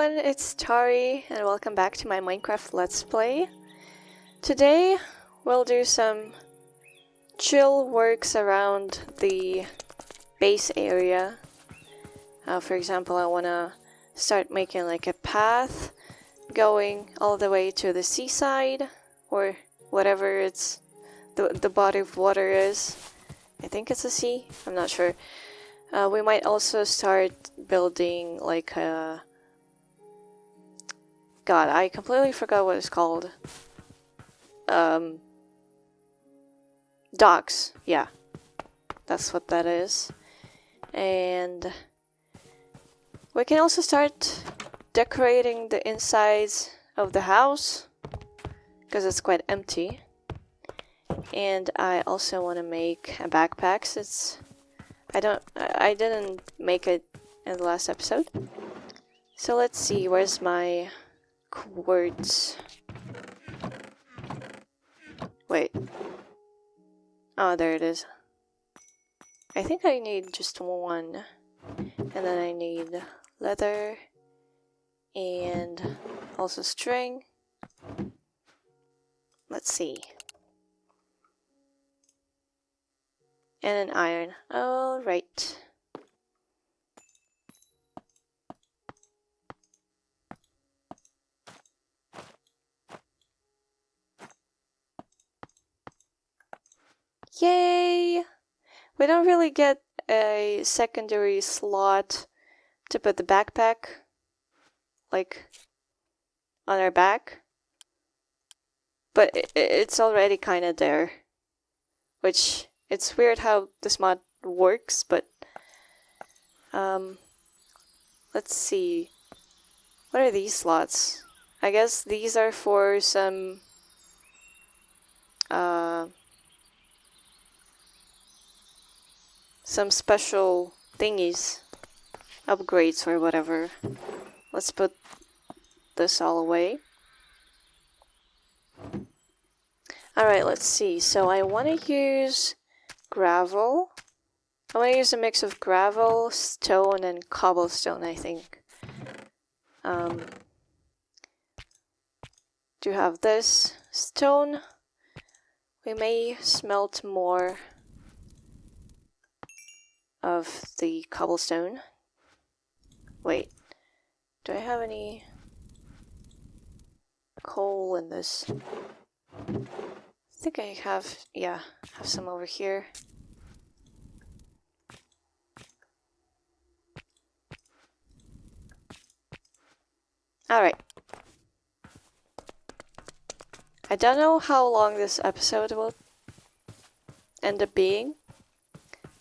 everyone, it's Tari and welcome back to my Minecraft Let's Play. Today we'll do some chill works around the base area. For example, I want to start making like a path going all the way to the seaside or whatever it's the body of water is. I think it's a sea, I'm not sure. We might also start building like a... God, I completely forgot what it's called. Docks, yeah. That's what that is. And we can also start decorating the insides of the house, because it's quite empty. And I also want to make a backpack since I didn't make it in the last episode. So let's see, where's my quartz? Wait. Oh, there it is. I think I need just one. And then I need leather and also string. Let's see. And an iron. Alright. Yay! We don't really get a secondary slot to put the backpack, like, on our back. But it's already kind of there. Which, it's weird how this mod works, but... let's see. What are these slots? I guess these are for some... some special thingies. Upgrades or whatever. Let's put this all away. Alright, let's see. So I want to use gravel. I want to use a mix of gravel, stone, and cobblestone, I think. Do have this stone. We may smelt more of the cobblestone. Wait, do I have any coal in this? I think I have, yeah, have some over here. Alright. I don't know how long this episode will end up being,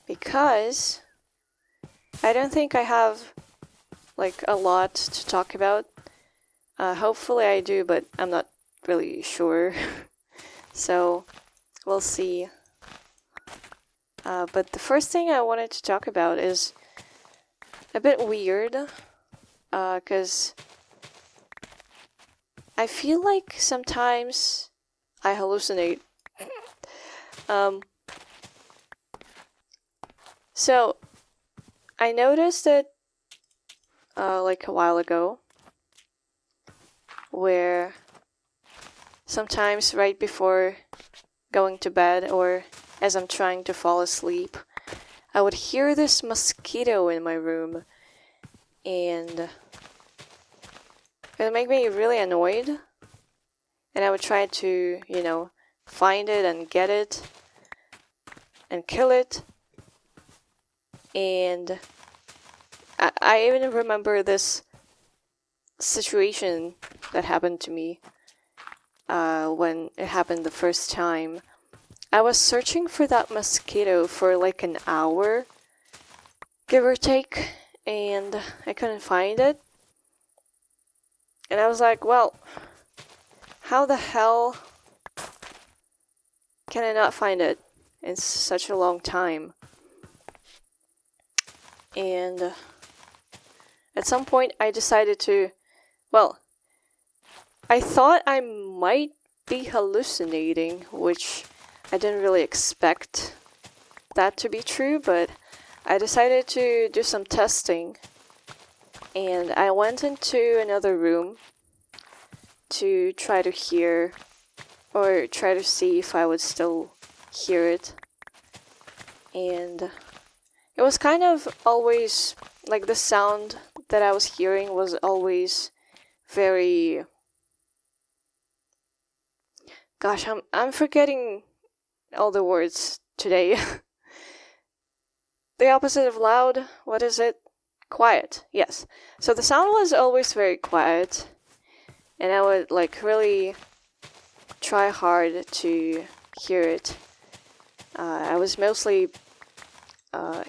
because I don't think I have like a lot to talk about. Hopefully I do, but I'm not really sure. So we'll see. But the first thing I wanted to talk about is a bit weird, because I feel like sometimes I hallucinate. So I noticed it like a while ago, where sometimes right before going to bed or as I'm trying to fall asleep, I would hear this mosquito in my room, and it would make me really annoyed, and I would try to, you know, find it and get it and kill it. And I even remember this situation that happened to me when it happened the first time. I was searching for that mosquito for like an hour, give or take, and I couldn't find it. And I was like, well, how the hell can I not find it in such a long time? And at some point I decided to, well, I thought I might be hallucinating, which I didn't really expect that to be true, but I decided to do some testing And I went into another room to try to hear or try to see if I would still hear it. And it was kind of always like the sound that I was hearing was always very... Gosh, I'm forgetting all the words today. The opposite of loud, what is it? Quiet, yes. So the sound was always very quiet, and I would like really try hard to hear it. I was mostly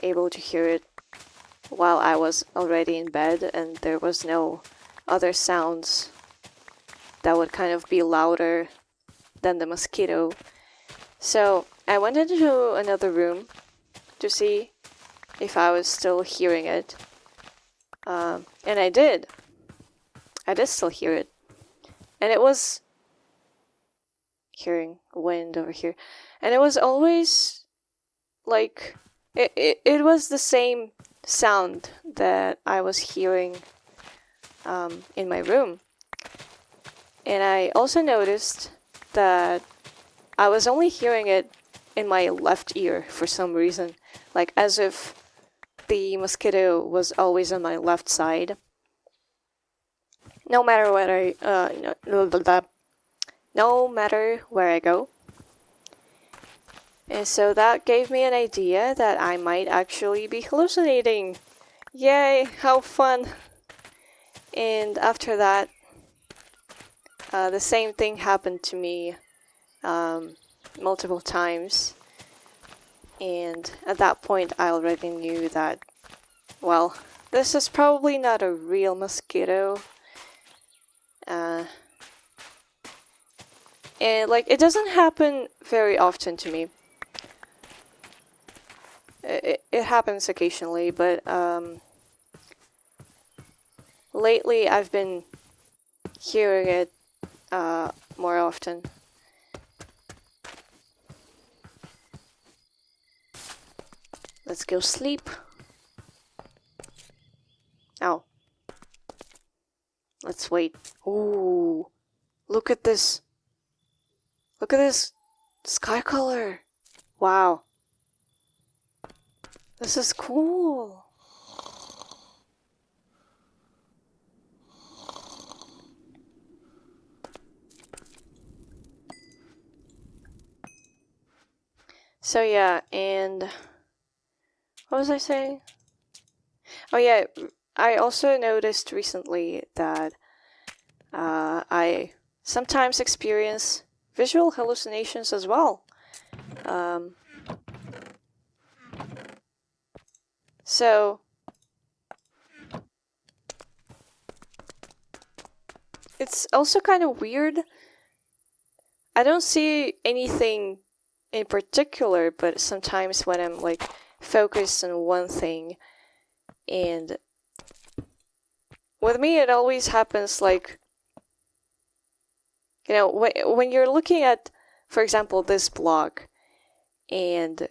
able to hear it while I was already in bed, and there was no other sounds that would kind of be louder than the mosquito. So I went into another room to see if I was still hearing it. And I did. I did still hear it. And it was hearing wind over here. And it was always like it was the same sound that I was hearing in my room. And I also noticed that I was only hearing it in my left ear for some reason, like as if the mosquito was always on my left side. No matter where no matter where I go. And so that gave me an idea that I might actually be hallucinating. Yay, how fun! And after that, the same thing happened to me multiple times. And at that point, I already knew that, well, this is probably not a real mosquito. And like, it doesn't happen very often to me. It happens occasionally, but lately I've been hearing it more often. Let's go sleep. Oh. Let's wait. Ooh. Look at this. Look at this sky color. Wow. This is cool. So yeah, and what was I saying? Oh yeah, I also noticed recently that I sometimes experience visual hallucinations as well. So it's also kind of weird. I don't see anything in particular, but sometimes when I'm like focused on one thing, and with me it always happens like, you know, when you're looking at, for example, this block, and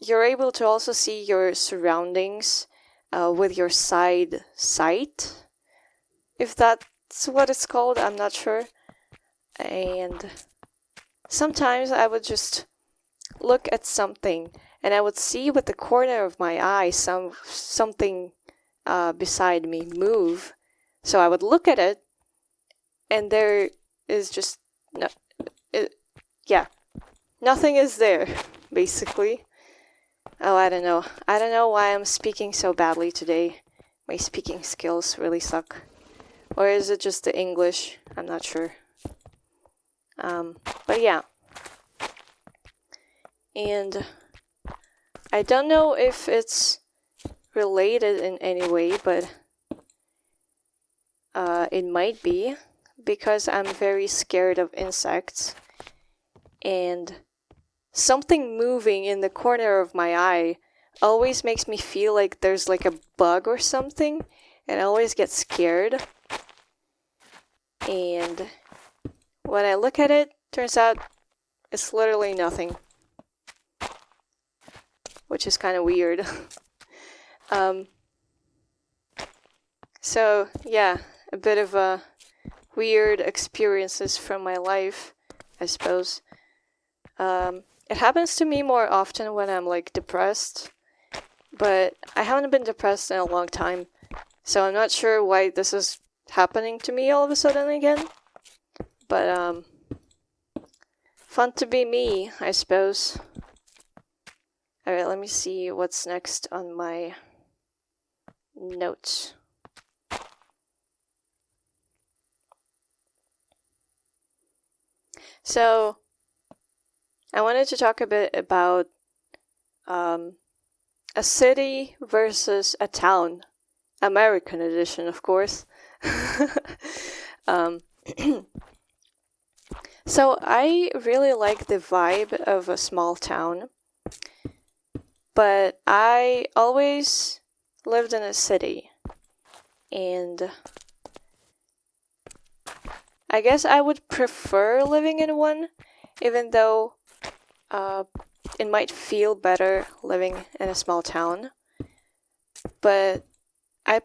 you're able to also see your surroundings with your side sight, if that's what it's called, I'm not sure. And sometimes I would just look at something and I would see with the corner of my eye something beside me move. So I would look at it, and there is just nothing is there, basically. Oh, I don't know. I don't know why I'm speaking so badly today. My speaking skills really suck. Or is it just the English? I'm not sure. But yeah. And I don't know if it's related in any way, but it might be, because I'm very scared of insects. And something moving in the corner of my eye always makes me feel like there's like a bug or something, and I always get scared. And when I look at it, turns out it's literally nothing, which is kind of weird. So, yeah, a bit of weird experiences from my life, I suppose. It happens to me more often when I'm like depressed, but I haven't been depressed in a long time, so I'm not sure why this is happening to me all of a sudden again. But fun to be me, I suppose. Alright, let me see what's next on my notes. So, I wanted to talk a bit about a city versus a town. American edition, of course. um, so, I really like the vibe of a small town, but I always lived in a city. And I guess I would prefer living in one, even though it might feel better living in a small town. But I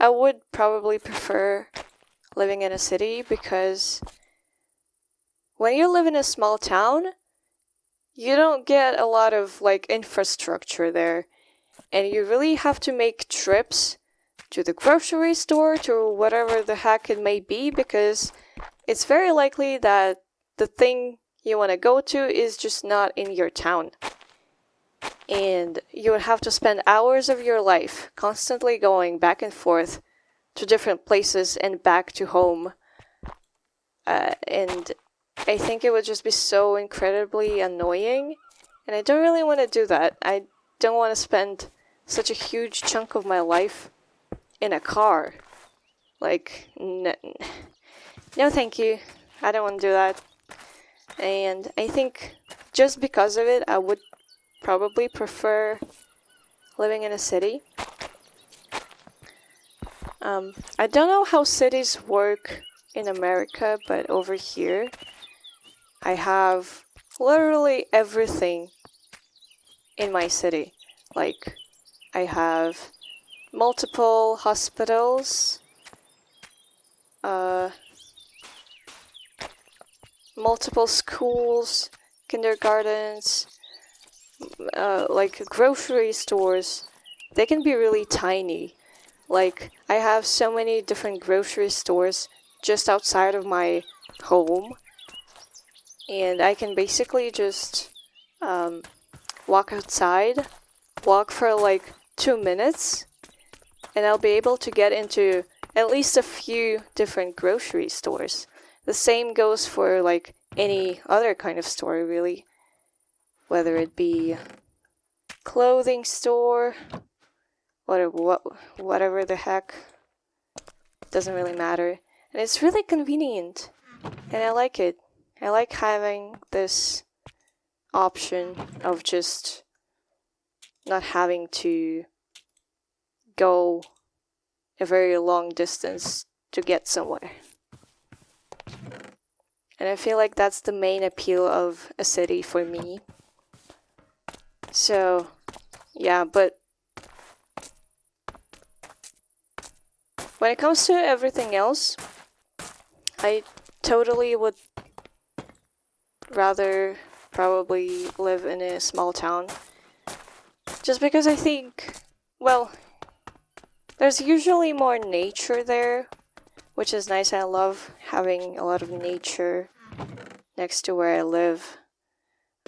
would probably prefer living in a city because when you live in a small town, you don't get a lot of like infrastructure there, and you really have to make trips to the grocery store, to whatever the heck it may be, because it's very likely that the thing you want to go to is just not in your town. And you would have to spend hours of your life constantly going back and forth to different places and back to home. And I think it would just be so incredibly annoying. And I don't really want to do that. I don't want to spend such a huge chunk of my life in a car. Like, no thank you. I don't want to do that. And I think just because of it, I would probably prefer living in a city. I don't know how cities work in America, but over here, I have literally everything in my city. Like, I have multiple hospitals, multiple schools, kindergartens, like grocery stores. They can be really tiny. Like, I have so many different grocery stores just outside of my home, and I can basically just walk outside, walk for like 2 minutes, and I'll be able to get into at least a few different grocery stores. The same goes for like any other kind of store, really. Whether it be clothing store, whatever the heck, doesn't really matter. And it's really convenient, and I like it. I like having this option of just not having to go a very long distance to get somewhere. And I feel like that's the main appeal of a city for me. So, yeah, but when it comes to everything else, I totally would rather probably live in a small town. Just because I think, well, there's usually more nature there, which is nice. I love having a lot of nature next to where I live.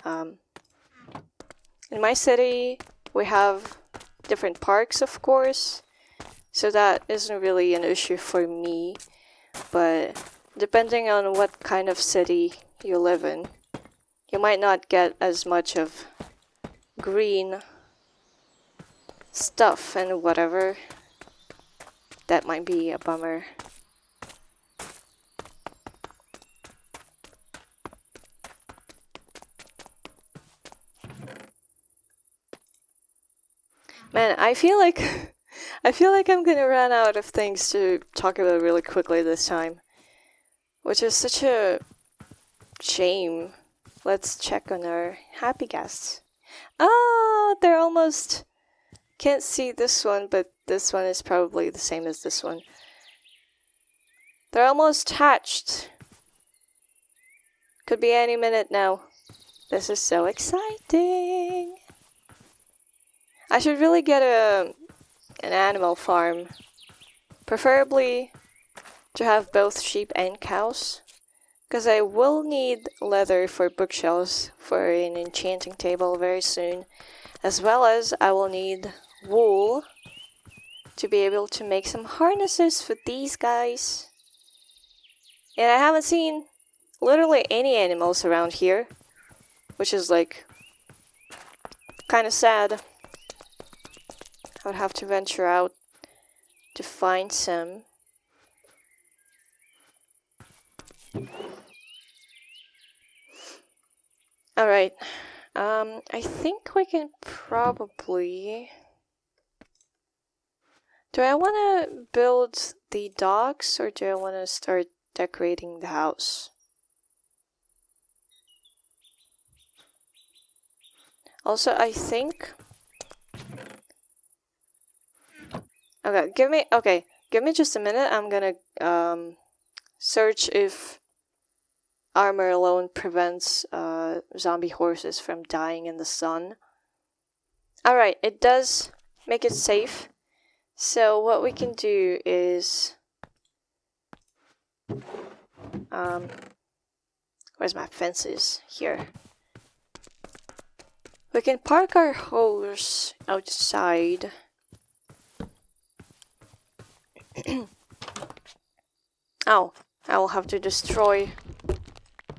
In my city, we have different parks, of course, so that isn't really an issue for me. But depending on what kind of city you live in, you might not get as much of green stuff and whatever. That might be a bummer. Man, I feel like I'm gonna run out of things to talk about really quickly this time, which is such a shame. Let's check on our happy guests. Ah, they're almost... Can't see this one, but this one is probably the same as this one. They're almost hatched. Could be any minute now. This is so exciting. I should really get an animal farm. Preferably to have both sheep and cows. Because I will need leather for bookshelves for an enchanting table very soon. As well as I will need wool to be able to make some harnesses for these guys. And I haven't seen literally any animals around here, which is like kind of sad. I would have to venture out to find some. Alright, I think we can probably... Do I want to build the docks or do I want to start decorating the house? Also, I think... Okay, give me just a minute. I'm gonna search if armor alone prevents zombie horses from dying in the sun. Alright, it does make it safe. So what we can do is... where's my fences? Here. We can park our horse outside. Oh, I will have to destroy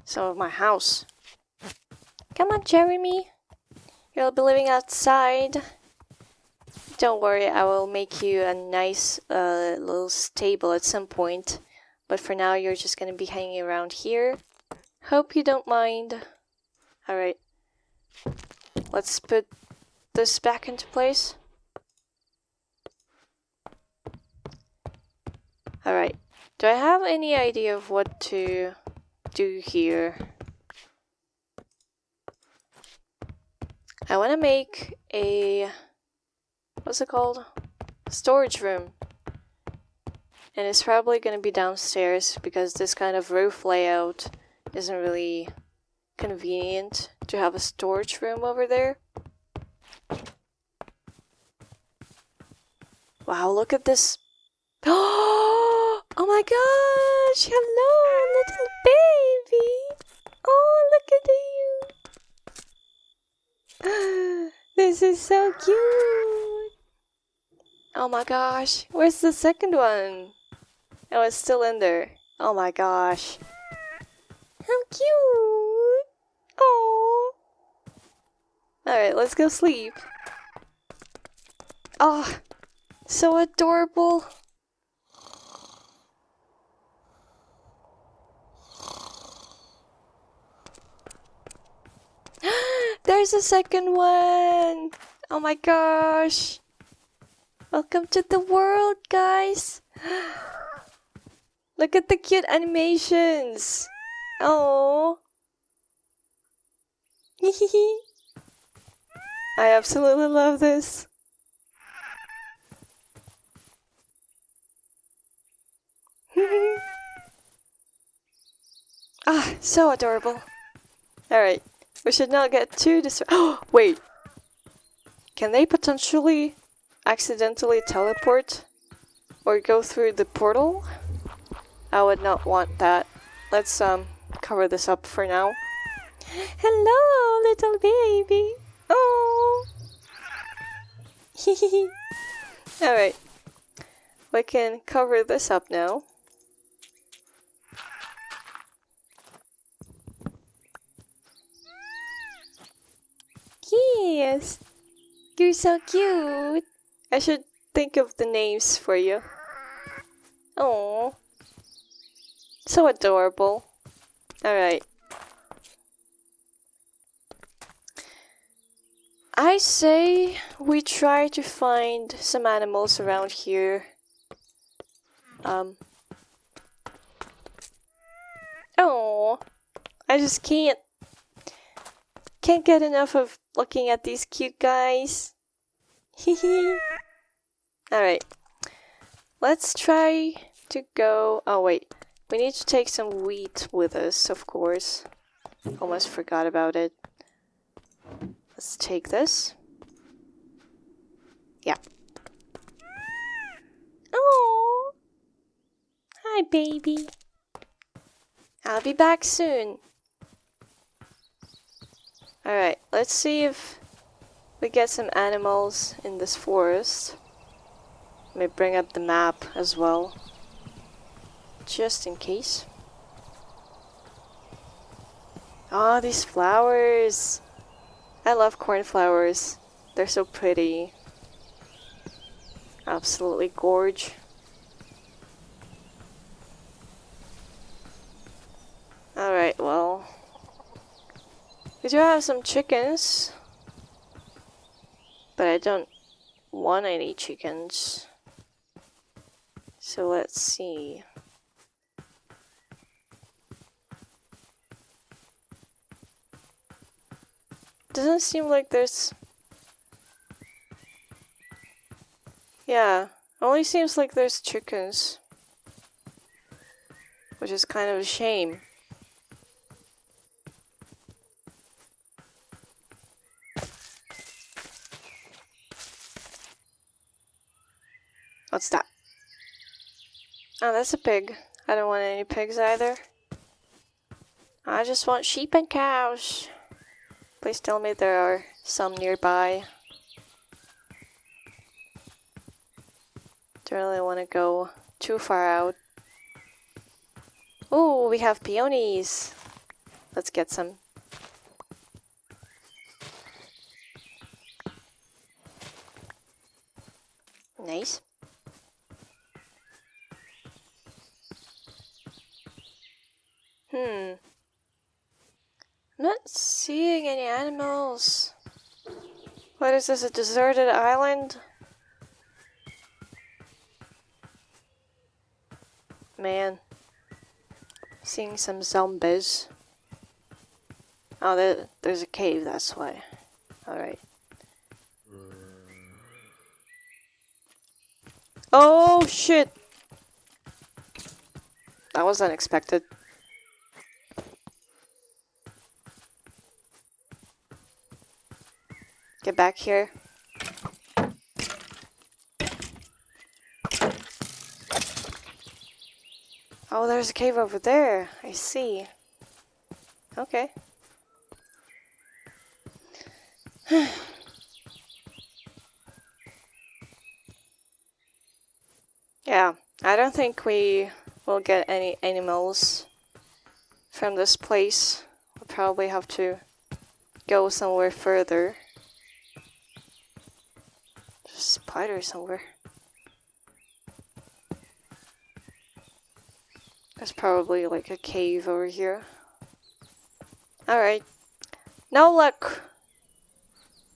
some of my house. Come on, Jeremy. You'll be living outside. Don't worry, I will make you a nice little stable at some point. But for now, you're just gonna be hanging around here. Hope you don't mind. Alright. Let's put this back into place. Alright. Do I have any idea of what to do here? I want to make a... what's it called? Storage room. And it's probably going to be downstairs because this kind of roof layout isn't really convenient to have a storage room over there. Wow, look at this. Oh my gosh! Hello, little baby! Oh, look at you! This is so cute! Oh my gosh, where's the second one? Oh, it's still in there. Oh my gosh. How cute! Oh. Alright, let's go sleep. Oh, so adorable. There's a second one! Oh my gosh! Welcome to the world, guys! Look at the cute animations! Oh! I absolutely love this. Ah, so adorable. Alright, we should not get too distracted. Oh, wait! Can they potentially accidentally teleport? Or go through the portal? I would not want that. Let's cover this up for now. Hello, little baby! Oh! Alright. We can cover this up now. Yes! You're so cute! I should think of the names for you. Oh, so adorable. Alright. I say we try to find some animals around here. Oh, I just can't get enough of looking at these cute guys. Hehe. Alright. Let's try to go... Oh, wait. We need to take some wheat with us, of course. Almost forgot about it. Let's take this. Yeah. Oh, hi, baby. I'll be back soon. Alright, let's see if we get some animals in this forest. Let me bring up the map as well, just in case. Oh, these flowers! I love cornflowers. They're so pretty. Absolutely gorge. Alright, well, we do have some chickens, but I don't want any chickens. So let's see. Doesn't seem like there's... Yeah, only seems like there's chickens. Which is kind of a shame. What's that? Oh, that's a pig. I don't want any pigs either. I just want sheep and cows. Please tell me there are some nearby. Don't really want to go too far out. Oh, we have peonies. Let's get some. Nice. I'm not seeing any animals. What is this, a deserted island? Man. Seeing some zombies. Oh, there's a cave, that's why. Alright. Oh, shit! That was unexpected. Get back here. Oh, there's a cave over there. I see. Okay. Yeah, I don't think we will get any animals from this place. We'll probably have to go somewhere further. There's a spider somewhere. There's probably like a cave over here. Alright. No luck.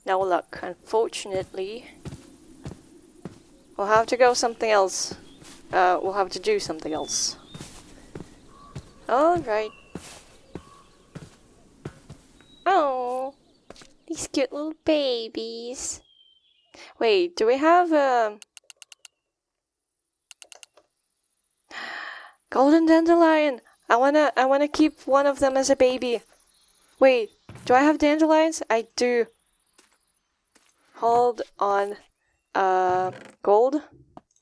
No luck, unfortunately. We'll have to go something else. We'll have to do something else. Alright. Oh, these cute little babies. Wait, do we have golden dandelion? I wanna keep one of them as a baby. Wait, do I have dandelions? I do. Hold on. Gold?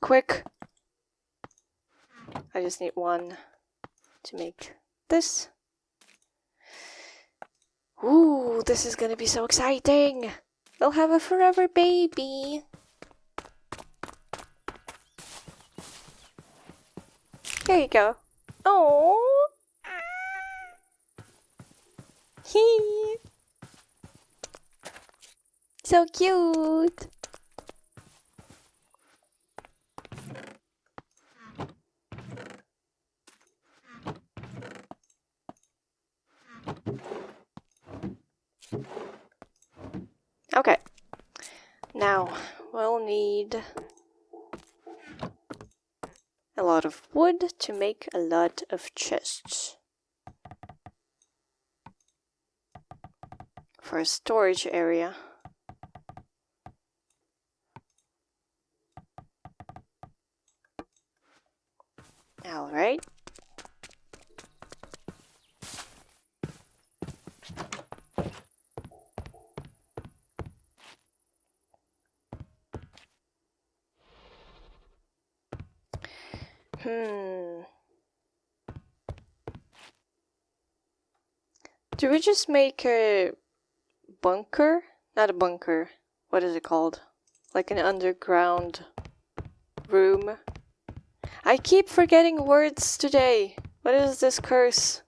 Quick. I just need one to make this. Ooh, this is gonna be so exciting! We'll have a forever baby! There you go. Oh, hee, so cute. Okay. Now we'll need a lot of wood to make a lot of chests for a storage area. Alright. Do we just make a bunker? Not a bunker. What is it called? Like an underground room? I keep forgetting words today. What is this curse?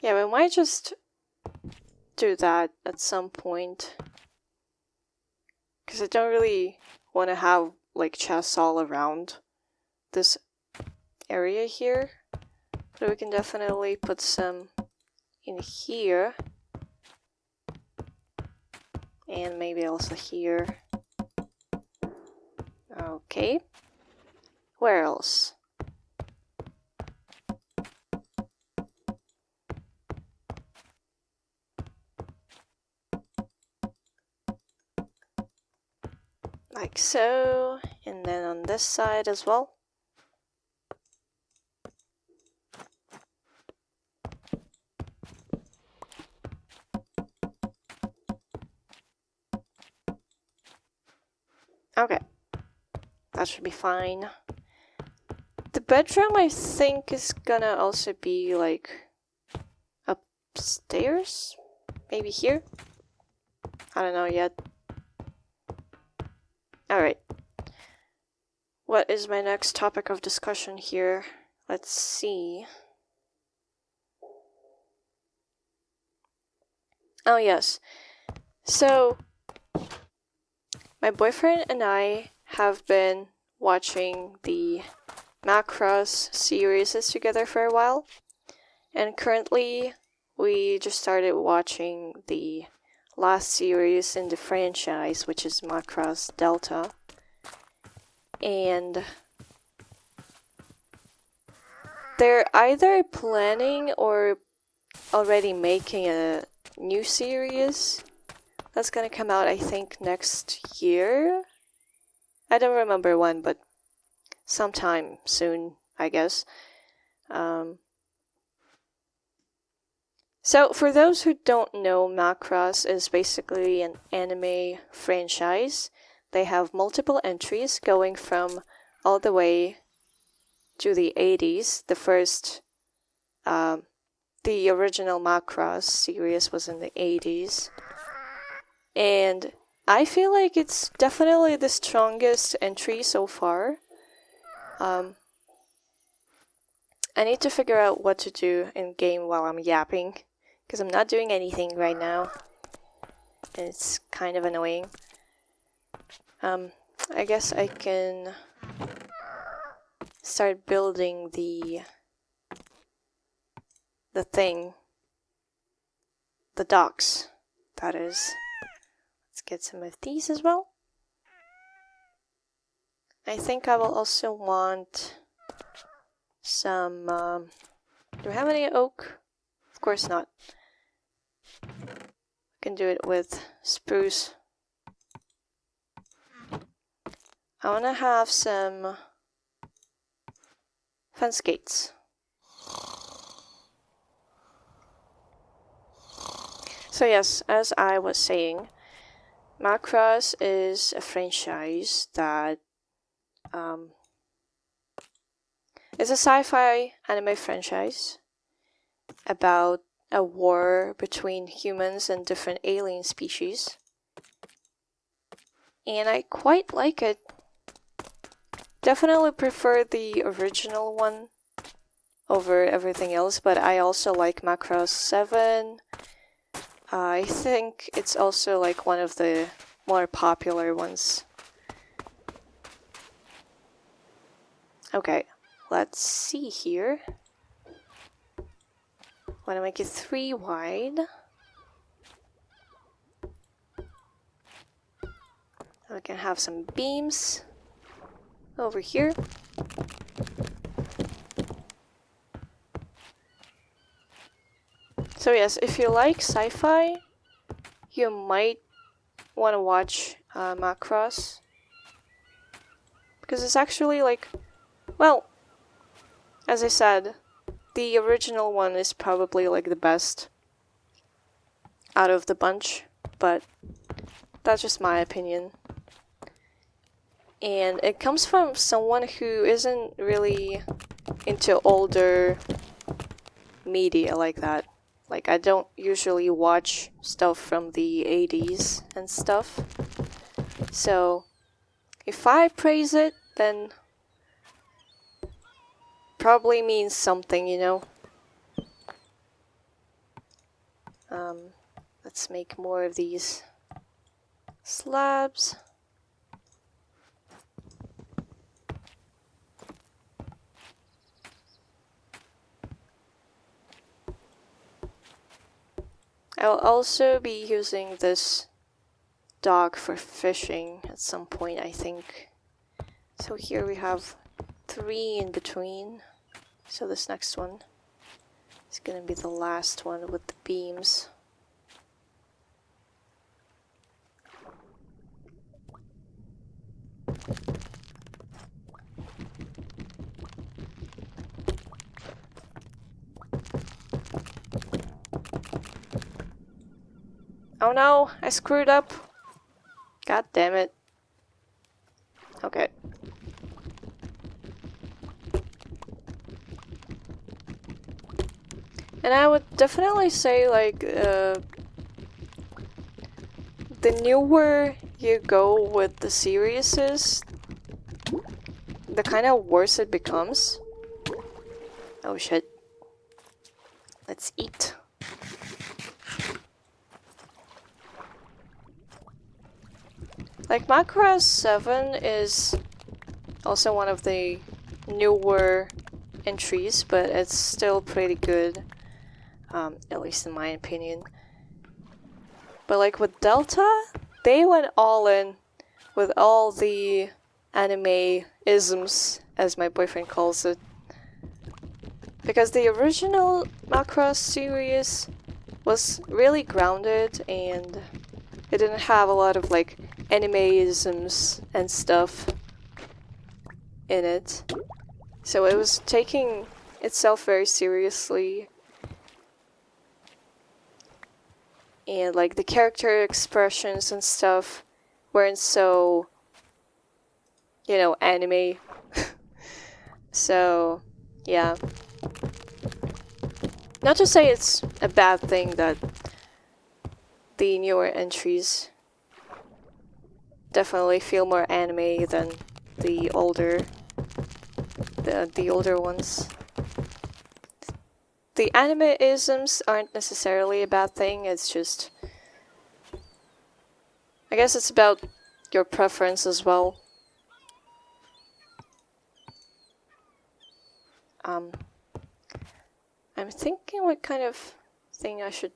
Yeah, we might just do that at some point. Because I don't really want to have like chests all around this area here. But we can definitely put some in here. And maybe also here. Okay. Where else? Like so. And then on this side as well. Okay. That should be fine. The bedroom, I think, is gonna also be like upstairs? Maybe here? I don't know yet. Alright. What is my next topic of discussion here? Let's see. Oh, yes. So, my boyfriend and I have been watching the Macross series together for a while. And currently, we just started watching the last series in the franchise, which is Macross Delta. And they're either planning or already making a new series that's gonna come out, I think, next year. I don't remember when, but sometime soon, I guess. So, for those who don't know, Macross is basically an anime franchise. They have multiple entries going from all the way to the 80s. The first, the original Macross series was in the 80s. And I feel like it's definitely the strongest entry so far. I need to figure out what to do in game while I'm yapping, because I'm not doing anything right now. And it's kind of annoying. I guess I can start building the thing. The docks, that is. Let's get some of these as well. I think I will also want some, do we have any oak? Of course not. I can do it with spruce. I want to have some fence gates. So yes, as I was saying, Macross is a franchise that is a sci-fi anime franchise about a war between humans and different alien species. And I quite like it. Definitely prefer the original one over everything else, but I also like Macross 7. I think it's also like one of the more popular ones. Okay, let's see here. Want to make it 3 wide. We can have some beams over here. So yes, if you like sci-fi, you might want to watch Macross. Because it's actually like, well, as I said, the original one is probably like the best out of the bunch, but that's just my opinion. And it comes from someone who isn't really into older media like that. Like, I don't usually watch stuff from the 80s and stuff. So, if I praise it, then probably means something, you know? Let's make more of these slabs. I'll also be using this dock for fishing at some point, I think. So here we have 3 in between. So this next one is gonna be the last one with the beams. Oh no, I screwed up. God damn it. Okay. And I would definitely say, like, the newer you go with the series is, the kind of worse it becomes. Oh shit. Let's eat. Like, Macross 7 is also one of the newer entries, but it's still pretty good. At least in my opinion. But like with Delta, they went all in with all the anime isms, as my boyfriend calls it. Because the original Macross series was really grounded and it didn't have a lot of like anime-isms and stuff in it. So it was taking itself very seriously. And like the character expressions and stuff weren't so, you know, anime. So, yeah. Not to say it's a bad thing that the newer entries definitely feel more anime than the older ones. The anime-isms aren't necessarily a bad thing, it's just, I guess it's about your preference as well. I'm thinking what kind of thing I should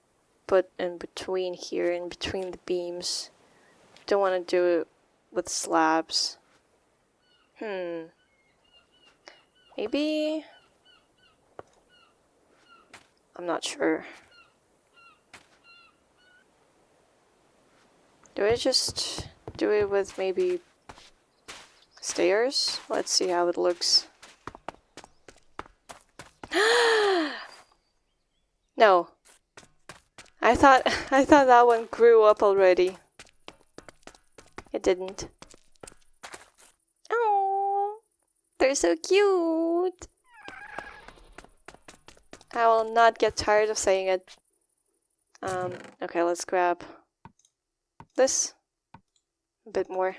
put in between here, in between the beams. Don't want to do it with slabs. Maybe... I'm not sure. Do I just do it with maybe stairs? Let's see how it looks. No. I thought that one grew up already. It didn't. Oh, they're so cute. I will not get tired of saying it. Okay, let's grab this a bit more.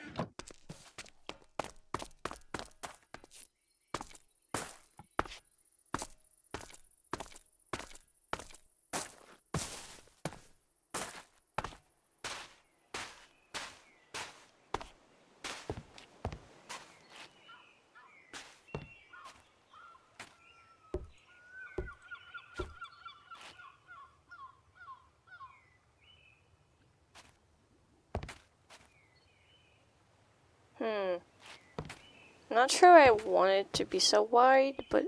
Not sure I want it to be so wide, but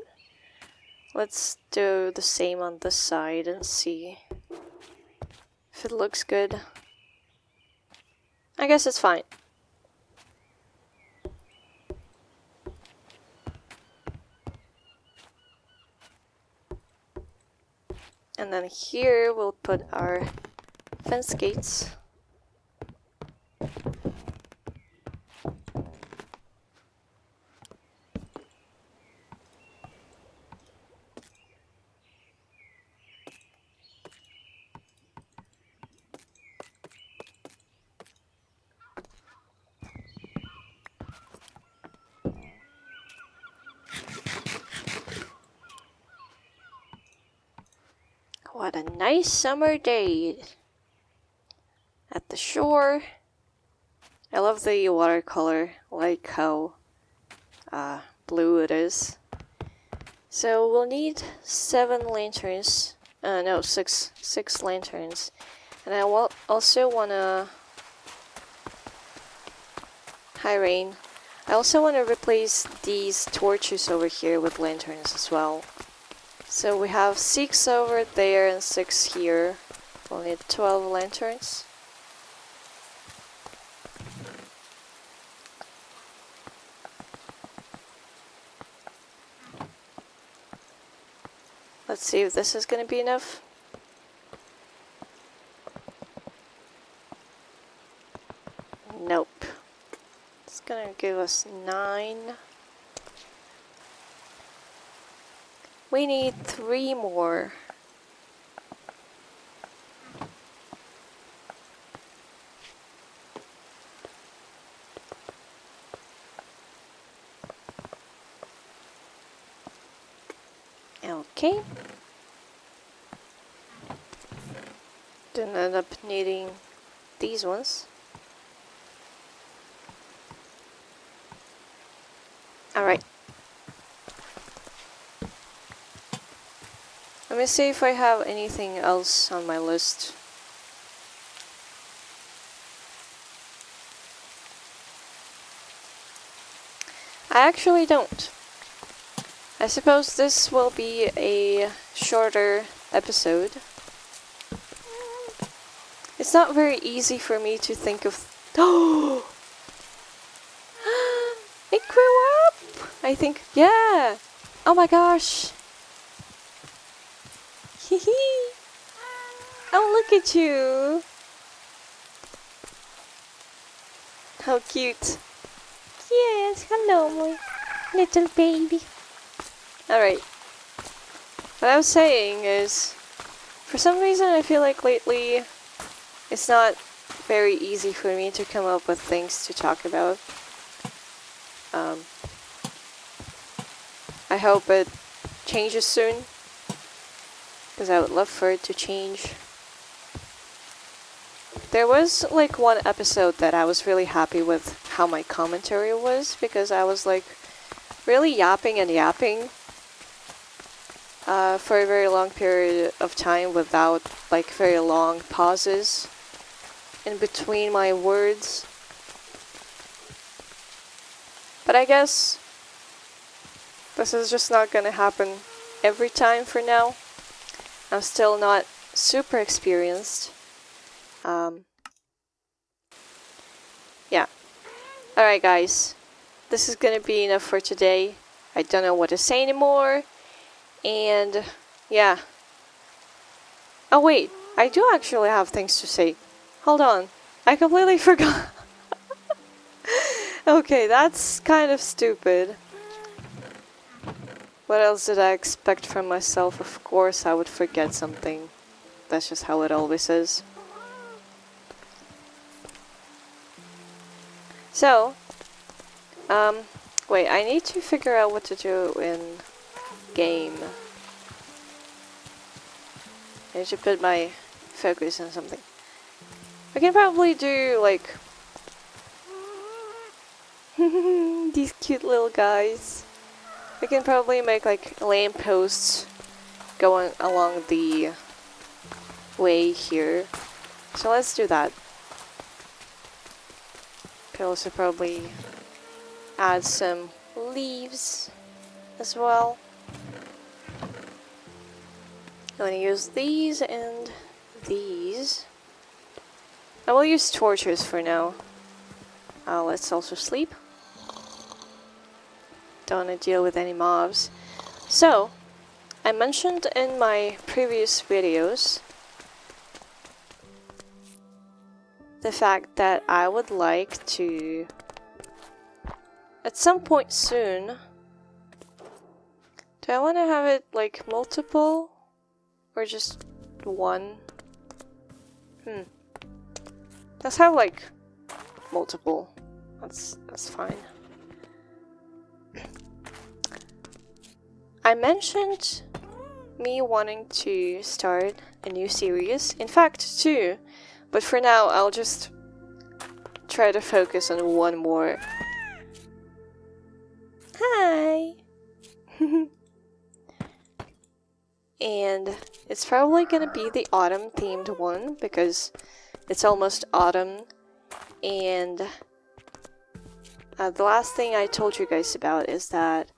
let's do the same on this side and see if it looks good. I guess it's fine. And then here we'll put our fence gates. What a nice summer day at the shore. I love the watercolor, like how blue it is. So we'll need 7 lanterns. No, six lanterns. And I will also wanna... Hi, Rain. I also want to replace these torches over here with lanterns as well. So we have 6 over there and 6 here. We'll need 12 lanterns. Let's see if this is going to be enough. Nope. It's going to give us 9. We need 3 more. Okay. Didn't end up needing these ones. Alright. Let me see if I have anything else on my list. I actually don't. I suppose this will be a shorter episode. It's not very easy for me to think of... Oh! It grew up! I think... Yeah! Oh my gosh! Hehe! Oh, look at you! How cute! Yes, hello, my little baby. Alright. What I was saying is, for some reason I feel like lately it's not very easy for me to come up with things to talk about. I hope it changes soon, because I would love for it to change. There was like one episode that I was really happy with how my commentary was, because I was like really yapping and yapping for a very long period of time without like very long pauses in between my words. But I guess this is just not gonna happen every time for now. I'm still not super experienced. Yeah. Alright guys, this is gonna be enough for today. I don't know what to say anymore. And yeah. Oh wait, I do actually have things to say. Hold on, I completely forgot. Okay, that's kind of stupid. What else did I expect from myself? Of course I would forget something. That's just how it always is. So, wait, I need to figure out what to do in game. I need to put my focus on something. I can probably do like these cute little guys. I can probably make like lampposts going along the way here. So let's do that. Could also probably add some leaves as well. I'm gonna use these and these. I will use torches for now. let's also sleep. Don't want to deal with any mobs. So, I mentioned in my previous videos the fact that I would like to, at some point soon, do I want to have it like multiple or just one? Let's have like multiple. That's fine. I mentioned me wanting to start a new series. In fact, two. But for now, I'll just try to focus on one more. Hi! And it's probably gonna be the autumn themed one because it's almost autumn. And the last thing I told you guys about is that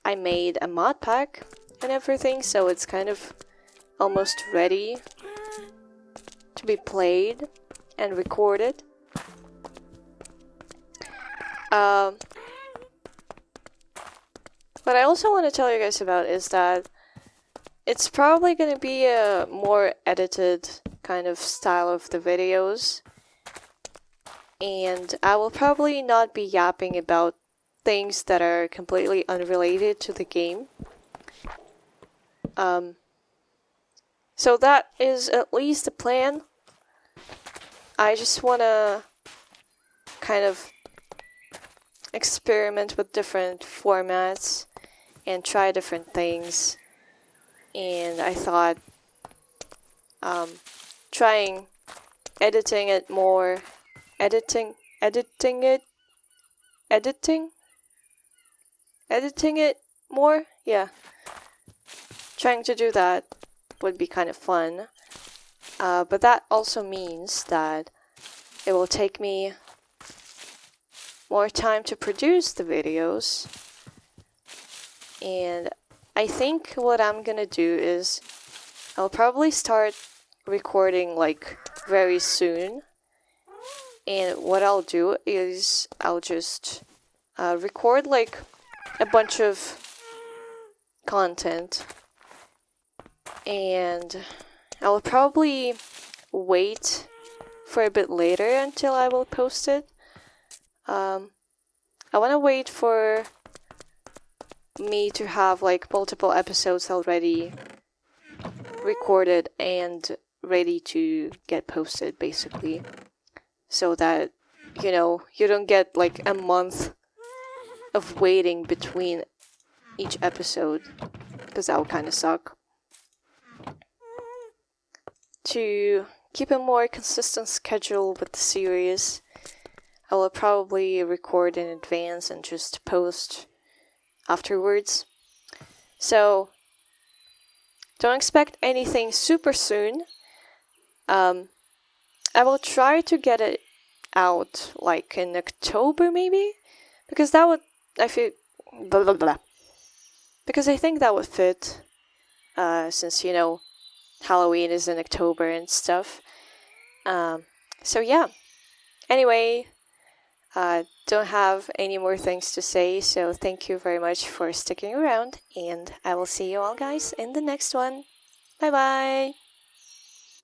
I made a mod pack and everything, so it's kind of almost ready to be played and recorded. What I also want to tell you guys about is that it's probably going to be a more edited kind of style of the videos, and I will probably not be yapping about things that are completely unrelated to the game. So that is at least the plan. I just want to kind of experiment with different formats and try different things. And I thought trying editing it more, editing it more, yeah. Trying to do that would be kind of fun. But that also means that it will take me more time to produce the videos. And I think what I'm gonna do is I'll probably start recording like very soon. And what I'll do is I'll just record like a bunch of content, and I'll probably wait for a bit later until I will post it. I want to wait for me to have like multiple episodes already recorded and ready to get posted, basically, so that, you know, you don't get like a month of waiting between each episode, because that would kind of suck. To keep a more consistent schedule with the series, I will probably record in advance and just post afterwards. So don't expect anything super soon. I will try to get it out like in October maybe, because that would, I feel, blah blah blah, because I think that would fit, since, you know, Halloween is in October and stuff. So yeah. Anyway, don't have any more things to say, so thank you very much for sticking around, and I will see you all guys in the next one. Bye bye!